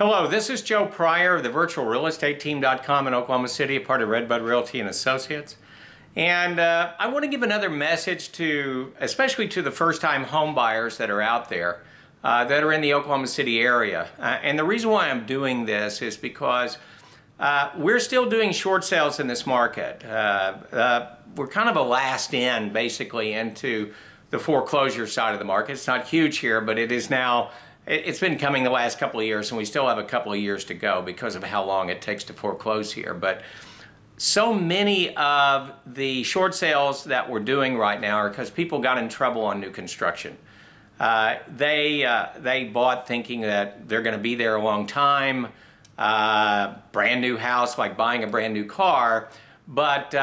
Hello, this is Joe Pryor of the virtualrealestateteam.com in Oklahoma City, a part of Redbud Realty and Associates. And I want to give another message to, especially to the first-time home buyers that are out there, that are in the Oklahoma City area. And the reason why I'm doing this is because we're still doing short sales in this market. We're kind of a last in, basically, into the foreclosure side of the market. It's not huge here, but it is now. It's been coming the last couple of years, and we still have a couple of years to go because of how long it takes to foreclose here. But so many of the short sales that we're doing right now are because people got in trouble on new construction. They bought thinking that they're going to be there a long time, brand new house, like buying a brand new car. But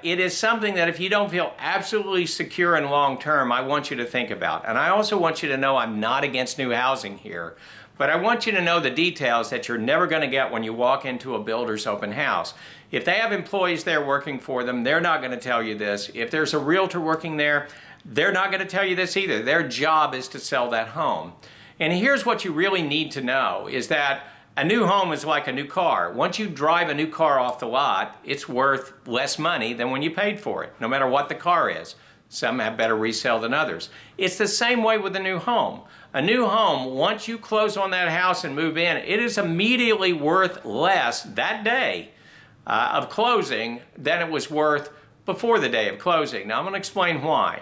it is something that if you don't feel absolutely secure and long-term, I want you to think about. And I also want you to know I'm not against new housing here, but I want you to know the details that you're never going to get when you walk into a builder's open house. If they have employees there working for them, they're not going to tell you this. If there's a realtor working there, they're not going to tell you this either. Their job is to sell that home. And here's what you really need to know is that a new home is like a new car. Once you drive a new car off the lot, it's worth less money than when you paid for it, no matter what the car is. Some have better resale than others. It's the same way with a new home. A new home, once you close on that house and move in, it is immediately worth less that day of closing than it was worth before the day of closing. Now I'm going to explain why.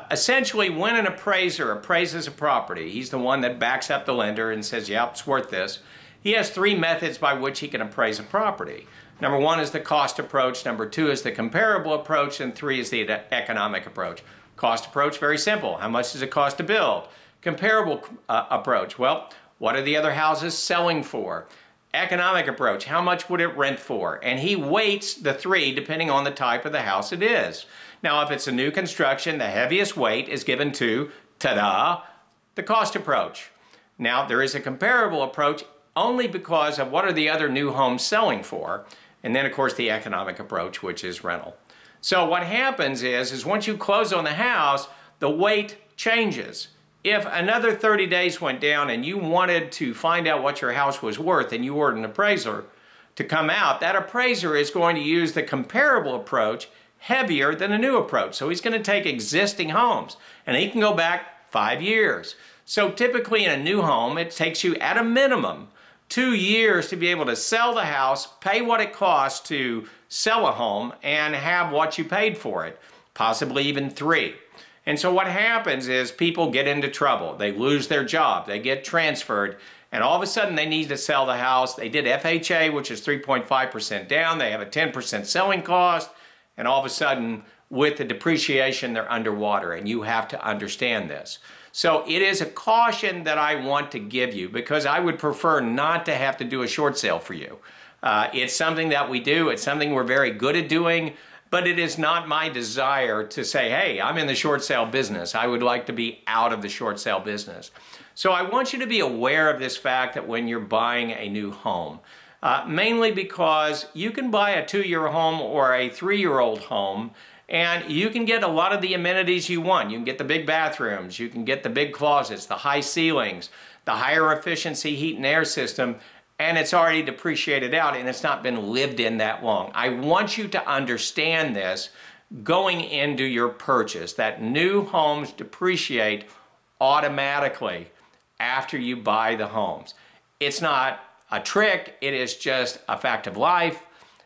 Essentially, when an appraiser appraises a property, he's the one that backs up the lender and says, yep, it's worth this. He has three methods by which he can appraise a property. Number one is the cost approach, number two is the comparable approach, and three is the economic approach. Cost approach, very simple. How much does it cost to build? Comparable approach, well, what are the other houses selling for? Economic approach, how much would it rent for? And he weights the three depending on the type of the house it is. Now, if it's a new construction, the heaviest weight is given to, ta-da, the cost approach. Now, there is a comparable approach only because of what are the other new homes selling for, and then, of course, the economic approach, which is rental. So what happens is once you close on the house, the weight changes. If another 30 days went down and you wanted to find out what your house was worth and you ordered an appraiser to come out, that appraiser is going to use the comparable approach heavier than a new approach. So he's going to take existing homes, and he can go back 5 years. So typically in a new home, it takes you at a minimum 2 years to be able to sell the house, pay what it costs to sell a home, and have what you paid for it, possibly even 3. And so what happens is people get into trouble. They lose their job, they get transferred, and all of a sudden they need to sell the house. They did FHA, which is 3.5% down. They have a 10% selling cost, and all of a sudden, with the depreciation, they're underwater, and you have to understand this. So it is a caution that I want to give you because I would prefer not to have to do a short sale for you. It's something that we do. It's something we're very good at doing, but it is not my desire to say, hey, I'm in the short sale business. I would like to be out of the short sale business. So I want you to be aware of this fact that when you're buying a new home, mainly because you can buy a 2-year home or a 3-year-old home, and you can get a lot of the amenities you want. You can get the big bathrooms, you can get the big closets, the high ceilings, the higher efficiency heat and air system, and it's already depreciated out and it's not been lived in that long. I want you to understand this going into your purchase, that new homes depreciate automatically after you buy the homes. It's not a trick, it is just a fact of life.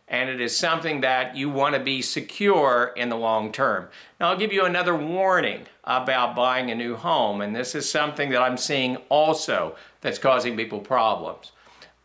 And it is something that you want to be secure in the long term. Now, I'll give you another warning about buying a new home, and this is something that I'm seeing also that's causing people problems.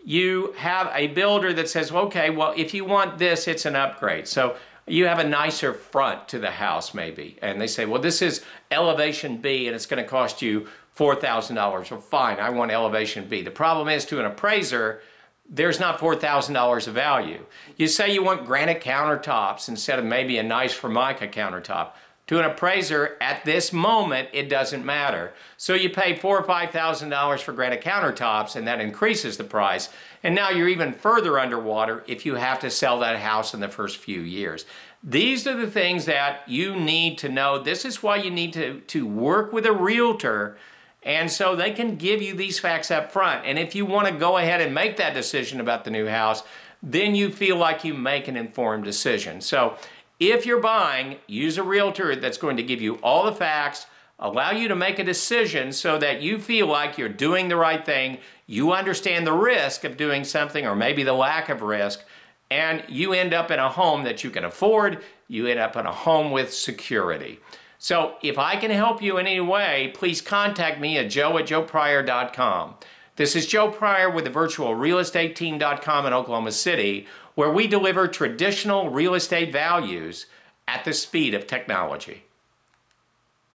You have a builder that says, okay, well, if you want this, it's an upgrade. So you have a nicer front to the house maybe, and they say, well, this is elevation B, and it's going to cost you $4,000. Well, fine, I want elevation B. The problem is, to an appraiser, there's not $4,000 of value. You say you want granite countertops instead of maybe a nice Formica countertop. To an appraiser, at this moment, it doesn't matter. So you pay $4,000 or $5,000 for granite countertops, and that increases the price. And now you're even further underwater if you have to sell that house in the first few years. These are the things that you need to know. This is why you need to work with a realtor And so they can give you these facts up front. And if you want to go ahead and make that decision about the new house, then you feel like you make an informed decision. So if you're buying, use a realtor that's going to give you all the facts, allow you to make a decision so that you feel like you're doing the right thing, you understand the risk of doing something or maybe the lack of risk, and you end up in a home that you can afford, you end up in a home with security. So if I can help you in any way, please contact me at joe@joepryor.com. This is Joe Pryor with the virtualrealestateteam.com in Oklahoma City, where we deliver traditional real estate values at the speed of technology.